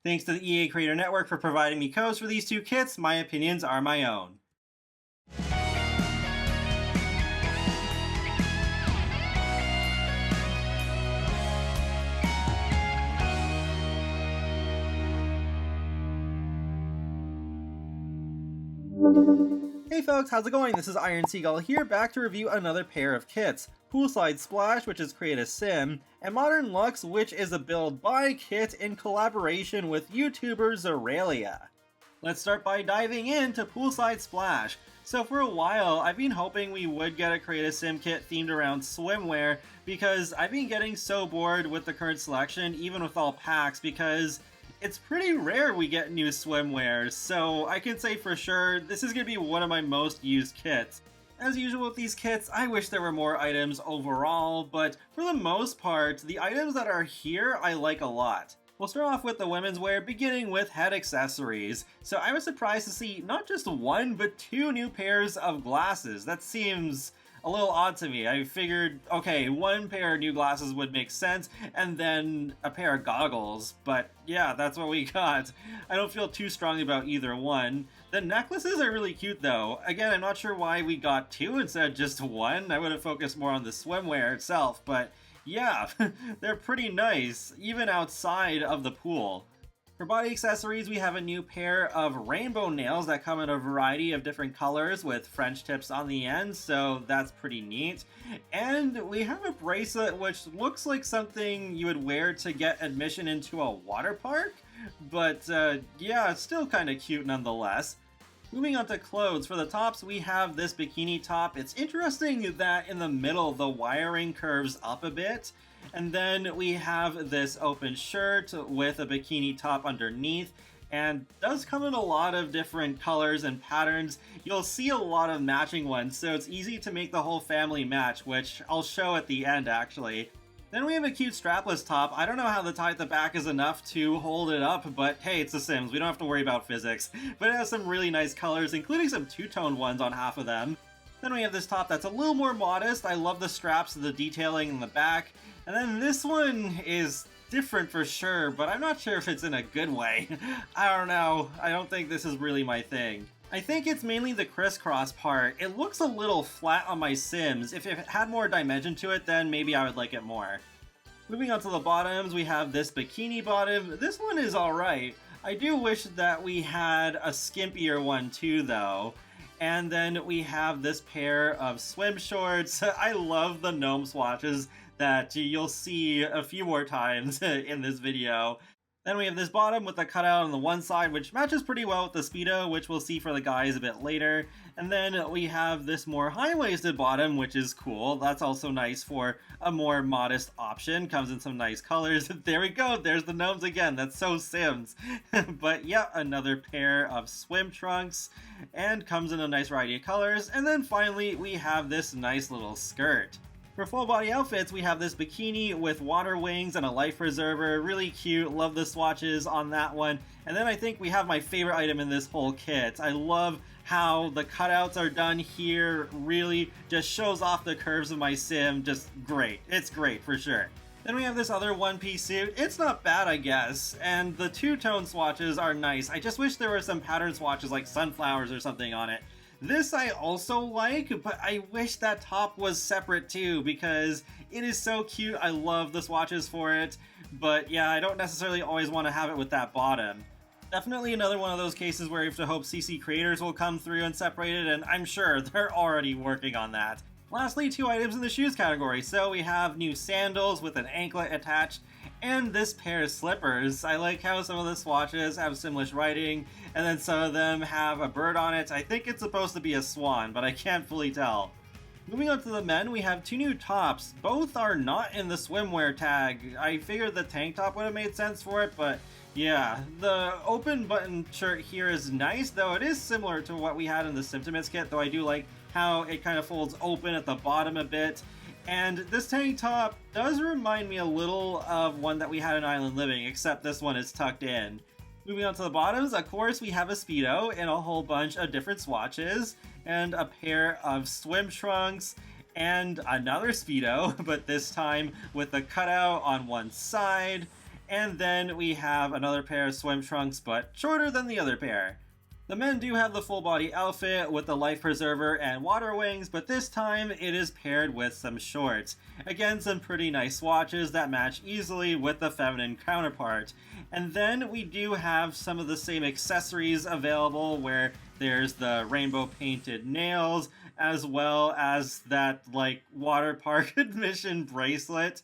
Thanks to the EA Creator Network for providing me codes for these two kits. My opinions are my own. Hey folks, how's it going? This is Iron Seagull here, back to review another pair of kits. Poolside Splash, which is Create a Sim, and Modern Luxe, which is a build by kit in collaboration with YouTuber Zoralia. Let's start by diving into Poolside Splash. So for a while, I've been hoping we would get a Create a Sim kit themed around swimwear, because I've been getting so bored with the current selection, even with all packs, because it's pretty rare we get new swimwear, so I can say for sure this is going to be one of my most used kits. As usual with these kits, I wish there were more items overall, but for the most part, the items that are here I like a lot. We'll start off with the women's wear, beginning with head accessories. So I was surprised to see not just one, but two new pairs of glasses. That seems a little odd to me. I figured, okay, one pair of new glasses would make sense, and then a pair of goggles, but yeah, that's what we got. I don't feel too strongly about either one. The necklaces are really cute though. Again, I'm not sure why we got two instead of just one. I would have focused more on the swimwear itself, but yeah, they're pretty nice, even outside of the pool. For body accessories, we have a new pair of rainbow nails that come in a variety of different colors with French tips on the end, so that's pretty neat. And we have a bracelet which looks like something you would wear to get admission into a water park, but yeah, it's still kind of cute nonetheless. Moving on to clothes, for the tops we have this bikini top. It's interesting that in the middle the wiring curves up a bit, and then we have this open shirt with a bikini top underneath, and does come in a lot of different colors and patterns. You'll see a lot of matching ones, so it's easy to make the whole family match, which I'll show at the end actually. Then we have a cute strapless top. I don't know how the tie at the back is enough to hold it up, but hey, it's The Sims. We don't have to worry about physics. But it has some really nice colors, including some two-tone ones on half of them. Then we have this top that's a little more modest. I love the straps, the detailing in the back. And then this one is different for sure, but I'm not sure if it's in a good way. I don't know. I don't think this is really my thing. I think it's mainly the crisscross part. It looks a little flat on my Sims. If it had more dimension to it, then maybe I would like it more. Moving on to the bottoms, we have this bikini bottom. This one is alright. I do wish that we had a skimpier one too, though. And then we have this pair of swim shorts. I love the gnome swatches that you'll see a few more times in this video. Then we have this bottom with the cutout on the one side, which matches pretty well with the Speedo, which we'll see for the guys a bit later. And then we have this more high-waisted bottom, which is cool. That's also nice for a more modest option. Comes in some nice colors. There we go, there's the gnomes again. That's so Sims. But yeah, another pair of swim trunks, and comes in a nice variety of colors. And then finally, we have this nice little skirt. For full body outfits, we have this bikini with water wings and a life preserver. Really cute, love the swatches on that one. And then I think we have my favorite item in this whole kit. I love how the cutouts are done here. Really just shows off the curves of my Sim. Just great. It's great for sure. Then we have this other one-piece suit. It's not bad, I guess, and the two-tone swatches are nice. I just wish there were some pattern swatches like sunflowers or something on it. This I also like, but I wish that top was separate too, because it is so cute. I love the swatches for it, but yeah, I don't necessarily always want to have it with that bottom. Definitely another one of those cases where you have to hope CC creators will come through and separate it, and I'm sure they're already working on that. Lastly, two items in the shoes category. So we have new sandals with an anklet attached, and this pair of slippers. I like how some of the swatches have Simlish writing, and then some of them have a bird on it. I think it's supposed to be a swan, but I can't fully tell. Moving on to the men, we have two new tops. Both are not in the swimwear tag. I figured the tank top would have made sense for it, but yeah. The open button shirt here is nice, though it is similar to what we had in the Symptomates kit, though I do like how it kind of folds open at the bottom a bit. And this tank top does remind me a little of one that we had in Island Living, except this one is tucked in. Moving on to the bottoms, of course, we have a Speedo in a whole bunch of different swatches, and a pair of swim trunks, and another Speedo, but this time with a cutout on one side. And then we have another pair of swim trunks, but shorter than the other pair. The men do have the full body outfit with the life preserver and water wings, but this time it is paired with some shorts. Again, some pretty nice swatches that match easily with the feminine counterpart. And then we do have some of the same accessories available, where there's the rainbow painted nails, as well as that like water park admission bracelet.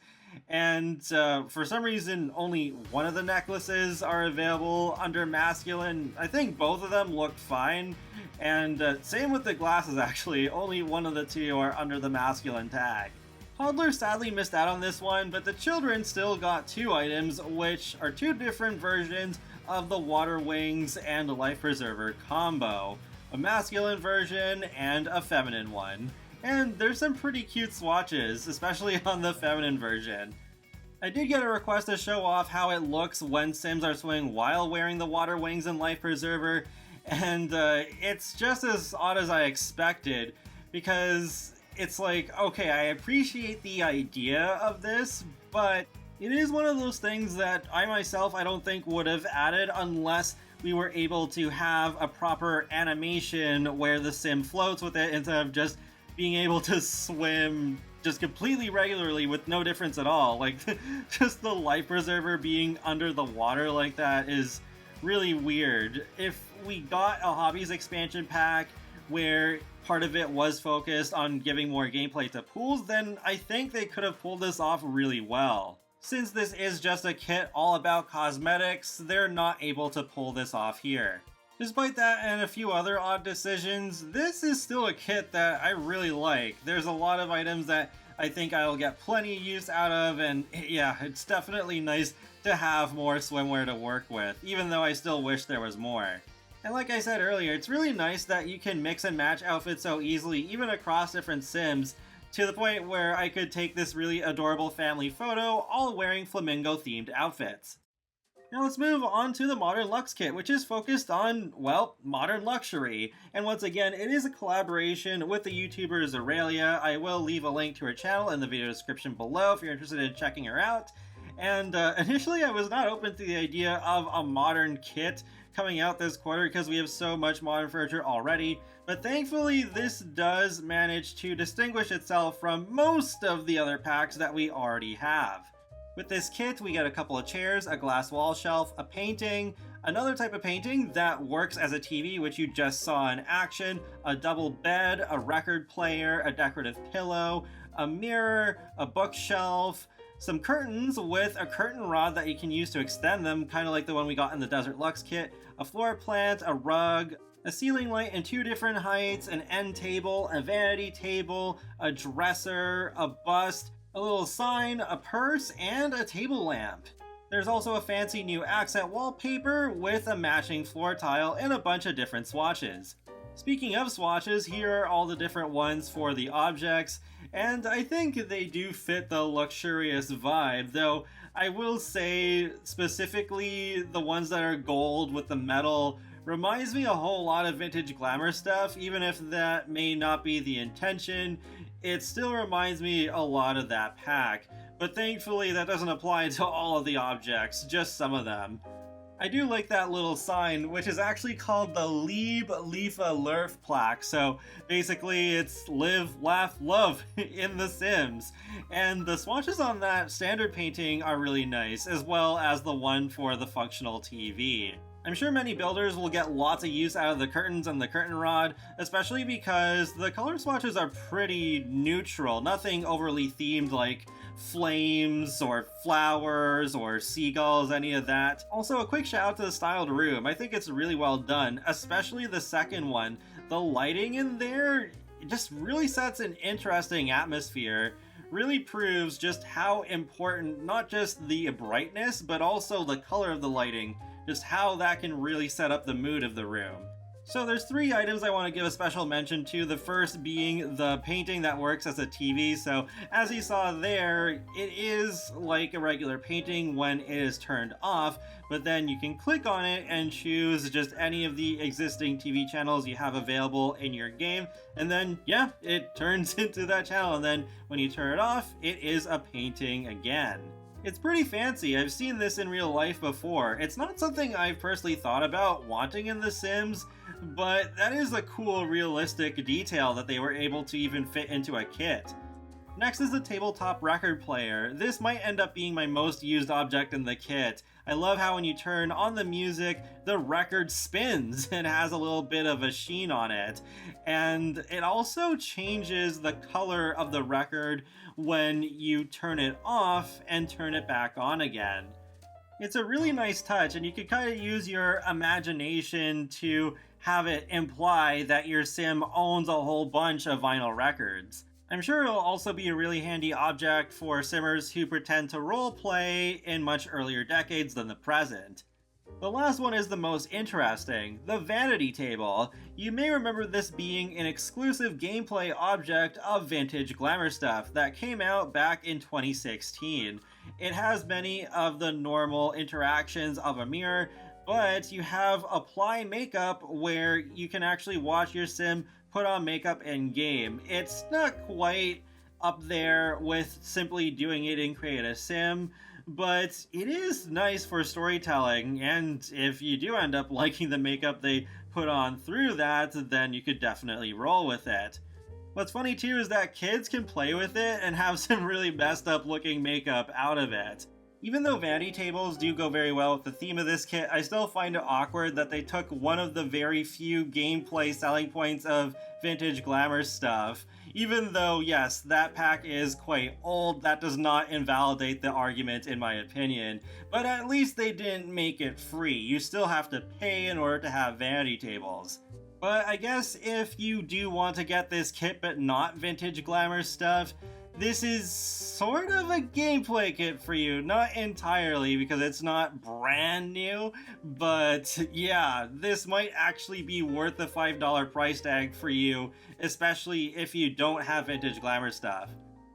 And for some reason, only one of the necklaces are available under masculine. I think both of them look fine. And same with the glasses, actually. Only one of the two are under the masculine tag. Toddler sadly missed out on this one, but the children still got two items, which are two different versions of the water wings and life preserver combo. A masculine version and a feminine one. And there's some pretty cute swatches, especially on the feminine version. I did get a request to show off how it looks when Sims are swimming while wearing the water wings and life preserver, and it's just as odd as I expected, because it's like, okay, I appreciate the idea of this, but it is one of those things that I myself I don't think would have added unless we were able to have a proper animation where the Sim floats with it instead of just being able to swim just completely regularly with no difference at all. Like, just the life preserver being under the water like that is really weird. If we got a hobbies expansion pack where part of it was focused on giving more gameplay to pools, then I think they could have pulled this off really well. Since this is just a kit all about cosmetics, they're not able to pull this off here. Despite that and a few other odd decisions, this is still a kit that I really like. There's a lot of items that I think I'll get plenty of use out of, and yeah, it's definitely nice to have more swimwear to work with, even though I still wish there was more. And like I said earlier, it's really nice that you can mix and match outfits so easily, even across different Sims, to the point where I could take this really adorable family photo all wearing flamingo-themed outfits. Now let's move on to the Modern Luxe kit, which is focused on, well, modern luxury. And once again, it is a collaboration with the YouTuber Aurelia. I will leave a link to her channel in the video description below if you're interested in checking her out. And initially I was not open to the idea of a modern kit coming out this quarter because we have so much modern furniture already, but thankfully this does manage to distinguish itself from most of the other packs that we already have. With this kit, we get a couple of chairs, a glass wall shelf, a painting, another type of painting that works as a TV, which you just saw in action, a double bed, a record player, a decorative pillow, a mirror, a bookshelf, some curtains with a curtain rod that you can use to extend them, kind of like the one we got in the Desert Luxe kit, a floor plant, a rug, a ceiling light in two different heights, an end table, a vanity table, a dresser, a bust, a little sign, a purse, and a table lamp. There's also a fancy new accent wallpaper with a matching floor tile and a bunch of different swatches. Speaking of swatches, here are all the different ones for the objects, and I think they do fit the luxurious vibe, though I will say specifically the ones that are gold with the metal reminds me a whole lot of vintage glamour stuff. Even if that may not be the intention, it still reminds me a lot of that pack, but thankfully that doesn't apply to all of the objects, just some of them. I do like that little sign, which is actually called the Lieb Liefe Lurf plaque, so basically it's live, laugh, love in The Sims. And the swatches on that standard painting are really nice, as well as the one for the functional TV. I'm sure many builders will get lots of use out of the curtains and the curtain rod, especially because the color swatches are pretty neutral, nothing overly themed like flames or flowers or seagulls, any of that. Also, a quick shout out to the styled room. I think it's really well done, especially the second one. The lighting in there just really sets an interesting atmosphere. Really proves just how important not just the brightness, but also the color of the lighting, just how that can really set up the mood of the room. So there's three items I want to give a special mention to, the first being the painting that works as a TV. So as you saw there, it is like a regular painting when it is turned off, but then you can click on it and choose just any of the existing TV channels you have available in your game, and then yeah, it turns into that channel, and then when you turn it off, it is a painting again. It's pretty fancy. I've seen this in real life before. It's not something I've personally thought about wanting in The Sims, but that is a cool, realistic detail that they were able to even fit into a kit. Next is the tabletop record player. This might end up being my most used object in the kit. I love how when you turn on the music, the record spins and has a little bit of a sheen on it. And it also changes the color of the record when you turn it off and turn it back on again. It's a really nice touch, and you can kind of use your imagination to have it imply that your sim owns a whole bunch of vinyl records. I'm sure it'll also be a really handy object for simmers who pretend to roleplay in much earlier decades than the present. The last one is the most interesting, the vanity table. You may remember this being an exclusive gameplay object of vintage glamour stuff that came out back in 2016. It has many of the normal interactions of a mirror, but you have apply makeup where you can actually watch your sim put on makeup in game. It's not quite up there with simply doing it in Create a Sim, but it is nice for storytelling, and if you do end up liking the makeup they put on through that, then you could definitely roll with it. What's funny too is that kids can play with it and have some really messed up looking makeup out of it. Even though vanity tables do go very well with the theme of this kit, I still find it awkward that they took one of the very few gameplay selling points of vintage glamour stuff. Even though, yes, that pack is quite old, that does not invalidate the argument in my opinion. But at least they didn't make it free. You still have to pay in order to have vanity tables. But I guess if you do want to get this kit but not vintage glamour stuff, this is sort of a gameplay kit for you. Not entirely, because it's not brand new, but yeah, this might actually be worth the $5 price tag for you, especially if you don't have vintage glamour stuff.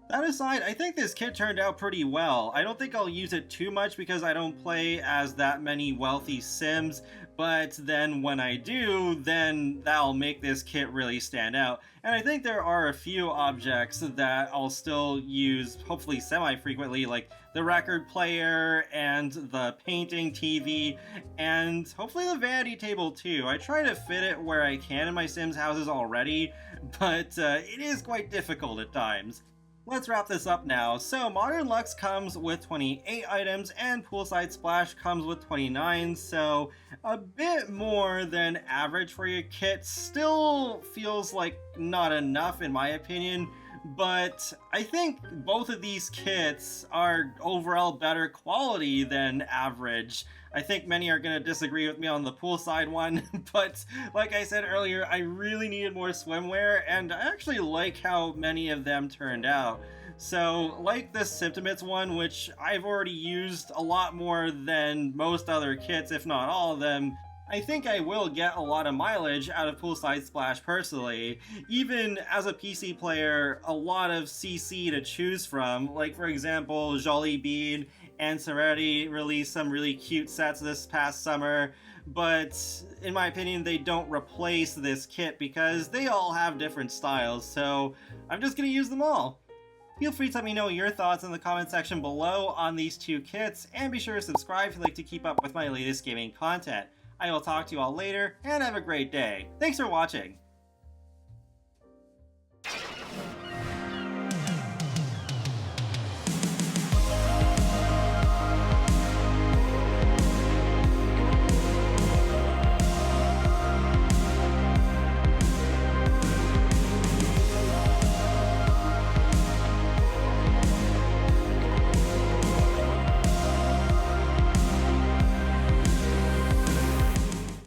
That aside, I think this kit turned out pretty well. I don't think I'll use it too much because I don't play as that many wealthy sims, but then when I do, then that'll make this kit really stand out. And I think there are a few objects that I'll still use, hopefully semi-frequently, like the record player and the painting TV, and hopefully the vanity table too. I try to fit it where I can in my Sims houses already, but it is quite difficult at times. Let's wrap this up now. So Modern Luxe comes with 28 items and Poolside Splash comes with 29, so a bit more than average for your kit. Still feels like not enough in my opinion, but I think both of these kits are overall better quality than average. I think many are going to disagree with me on the poolside one, but like I said earlier, I really needed more swimwear, and I actually like how many of them turned out. So, like this Symptomates one, which I've already used a lot more than most other kits, if not all of them, I think I will get a lot of mileage out of Poolside Splash personally. Even as a PC player, a lot of CC to choose from, like for example, Jolly Bean and Serenity released some really cute sets this past summer, but in my opinion they don't replace this kit because they all have different styles, so I'm just gonna use them all. Feel free to let me know your thoughts in the comment section below on these two kits, and be sure to subscribe if you'd like to keep up with my latest gaming content. I will talk to you all later, and have a great day. Thanks for watching!